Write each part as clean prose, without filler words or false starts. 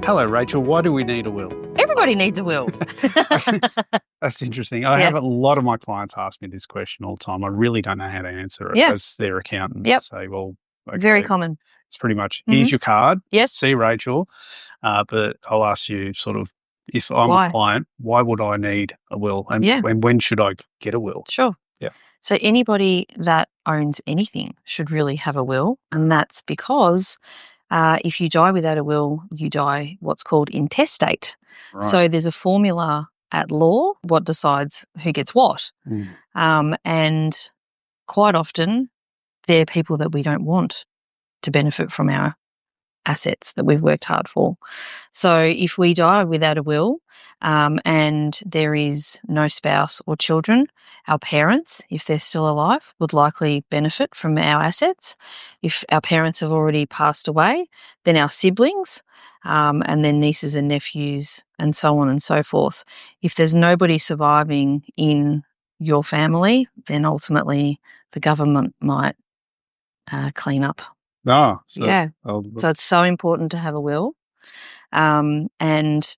Hello, Rachel. Why do we need a will? Everybody needs a will. That's interesting. I have a lot of my clients ask me this question all the time. I really don't know how to answer it as their accountant. Say, well, okay, very common. It's pretty much, here's your card. Yes. See, Rachel. But I'll ask you sort of, if I'm a client, why would I need a will? And when should I get a will? Sure. Yeah. So anybody that owns anything should really have a will. And that's because if you die without a will, you die what's called intestate. Right. So there's a formula at law, what decides who gets what. And quite often, they're people that we don't want to benefit from our assets that we've worked hard for. So if we die without a will and there is no spouse or children, our parents, if they're still alive, would likely benefit from our assets. If our parents have already passed away, then our siblings and then nieces and nephews and so on and so forth. If there's nobody surviving in your family, then ultimately the government might clean up. So it's so important to have a will. And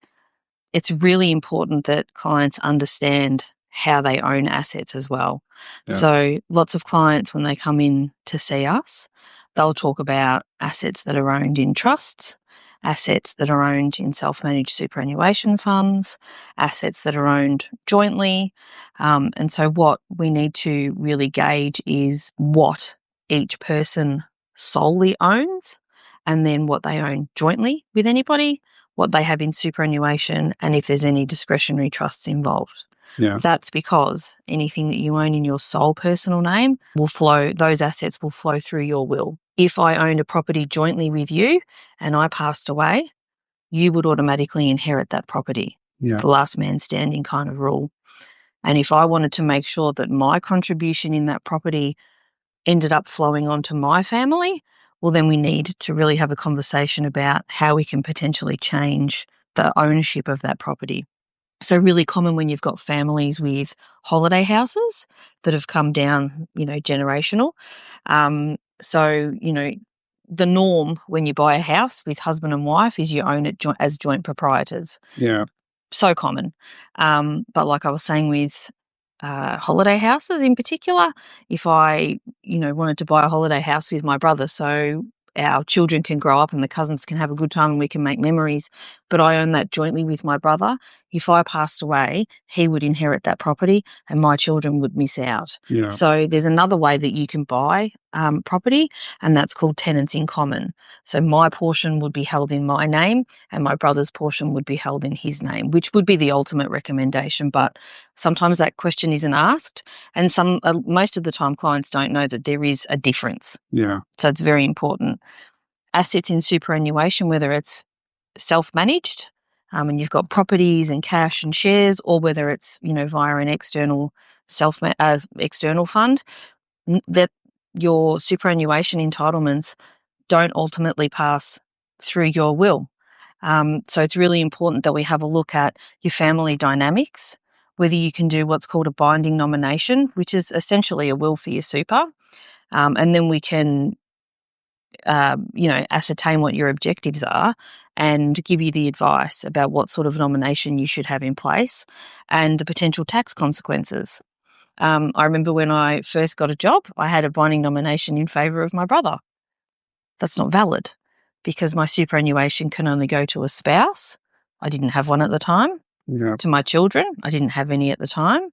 it's really important that clients understand how they own assets as well. Yeah. So lots of clients, when they come in to see us, they'll talk about assets that are owned in trusts, assets that are owned in self-managed superannuation funds, assets that are owned jointly. And so what we need to really gauge is what each person solely owns, and then what they own jointly with anybody, what they have in superannuation, and if there's any discretionary trusts involved. Yeah. That's because anything that you own in your sole personal name those assets will flow through your will. If I owned a property jointly with you and I passed away, you would automatically inherit that property. Yeah. The last man standing kind of rule. And if I wanted to make sure that my contribution in that property ended up flowing onto my family, well, then we need to really have a conversation about how we can potentially change the ownership of that property. So really common when you've got families with holiday houses that have come down, generational. So, the norm when you buy a house with husband and wife is you own it as joint proprietors. Yeah. So common. But like I was saying with holiday houses in particular, if I, wanted to buy a holiday house with my brother so our children can grow up and the cousins can have a good time and we can make memories, but I own that jointly with my brother, if I passed away, he would inherit that property and my children would miss out. Yeah. So there's another way that you can buy property, and that's called tenants in common. So my portion would be held in my name and my brother's portion would be held in his name, which would be the ultimate recommendation. But sometimes that question isn't asked, and most of the time clients don't know that there is a difference. Yeah. So it's very important. Assets in superannuation, whether it's self-managed and you've got properties and cash and shares, or whether it's via an external external fund, that your superannuation entitlements don't ultimately pass through your will. So it's really important that we have a look at your family dynamics, whether you can do what's called a binding nomination, which is essentially a will for your super, and then we can ascertain what your objectives are and give you the advice about what sort of nomination you should have in place and the potential tax consequences. I remember when I first got a job, I had a binding nomination in favour of my brother. That's not valid because my superannuation can only go to a spouse. I didn't have one at the time. Yeah. To my children, I didn't have any at the time.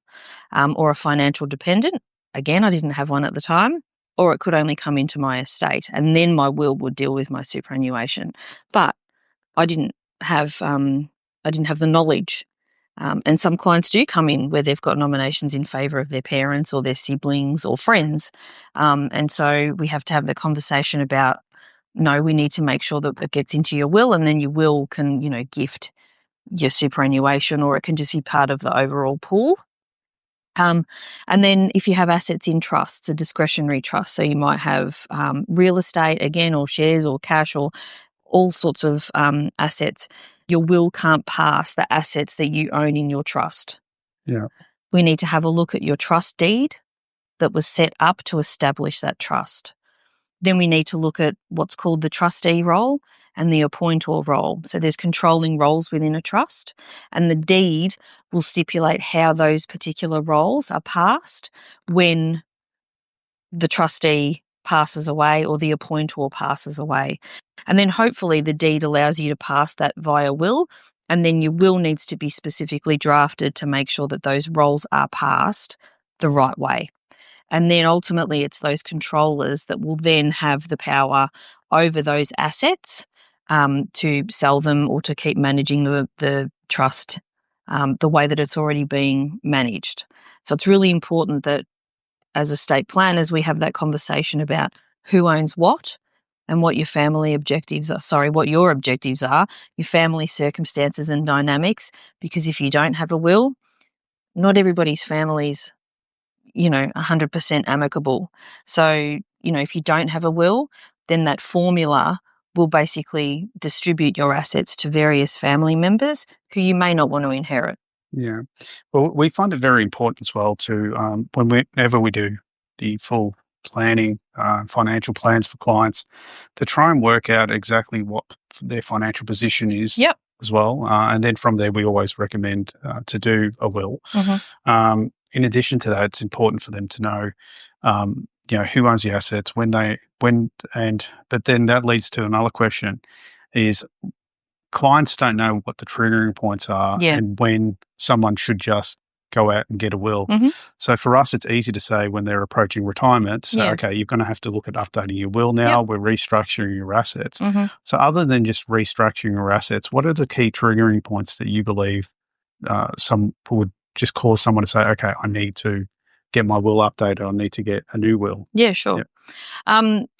Or a financial dependent. Again, I didn't have one at the time. Or it could only come into my estate, and then my will would deal with my superannuation. But I didn't have the knowledge. And some clients do come in where they've got nominations in favour of their parents or their siblings or friends. And so we have to have the conversation about, no, we need to make sure that it gets into your will, and then your will can, gift your superannuation, or it can just be part of the overall pool. And then if you have assets in trusts, a discretionary trust, so you might have real estate again, or shares or cash or all sorts of assets, your will can't pass the assets that you own in your trust. Yeah. We need to have a look at your trust deed that was set up to establish that trust. Then we need to look at what's called the trustee role and the appointor role. So there's controlling roles within a trust, and the deed will stipulate how those particular roles are passed when the trustee passes away or the appointor passes away. And then hopefully the deed allows you to pass that via will, and then your will needs to be specifically drafted to make sure that those roles are passed the right way. And then ultimately it's those controllers that will then have the power over those assets to sell them or to keep managing the trust the way that it's already being managed. So it's really important that as estate planners, we have that conversation about who owns what and what your family objectives are. Sorry, what your objectives are, your family circumstances and dynamics. Because if you don't have a will, not everybody's family's 100% amicable. So, if you don't have a will, then that formula will basically distribute your assets to various family members who you may not want to inherit. Yeah. Well, we find it very important as well to, whenever we do the full planning, financial plans for clients, to try and work out exactly what their financial position is. Yep. As well. And then from there, we always recommend to do a will. Mm-hmm. In addition to that, it's important for them to know, who owns the assets, but then that leads to another question is clients don't know what the triggering points are and when someone should just go out and get a will. Mm-hmm. So for us, it's easy to say when they're approaching retirement, okay, you're going to have to look at updating your will now. We're restructuring your assets. Mm-hmm. So other than just restructuring your assets, what are the key triggering points that you believe some would just cause someone to say, okay, I need to get my will updated. I need to get a new will. Yeah, sure.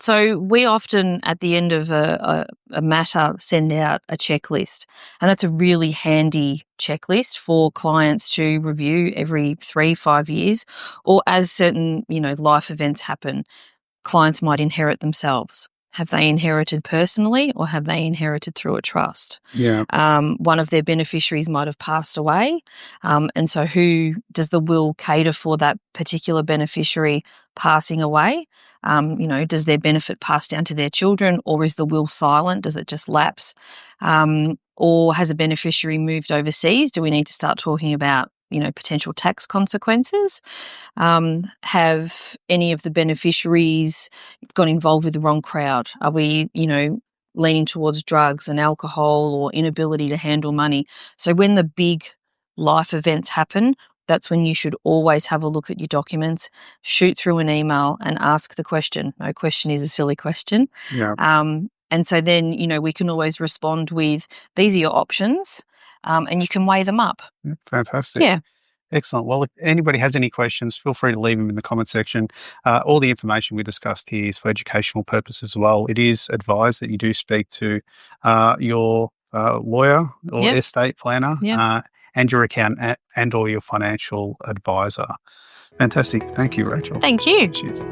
So we often, at the end of a matter, send out a checklist, and that's a really handy checklist for clients to review every 3-5 years, or as certain, life events happen. Clients might inherit themselves. Have they inherited personally, or have they inherited through a trust? Yeah. One of their beneficiaries might have passed away, and so who does the will cater for that particular beneficiary passing away? Does their benefit pass down to their children, or is the will silent? Does it just lapse? Or has a beneficiary moved overseas? Do we need to start talking about potential tax consequences? Have any of the beneficiaries got involved with the wrong crowd? Are we, leaning towards drugs and alcohol or inability to handle money? So when the big life events happen, that's when you should always have a look at your documents, shoot through an email and ask the question. No question is a silly question. Yeah. And so then, we can always respond with, these are your options, and you can weigh them up. Fantastic. Yeah. Excellent. Well, if anybody has any questions, feel free to leave them in the comment section. All the information we discussed here is for educational purposes as well. It is advised that you do speak to your lawyer or estate planner and your accountant and or your financial advisor. Fantastic. Thank you, Rachael. Thank you. Cheers.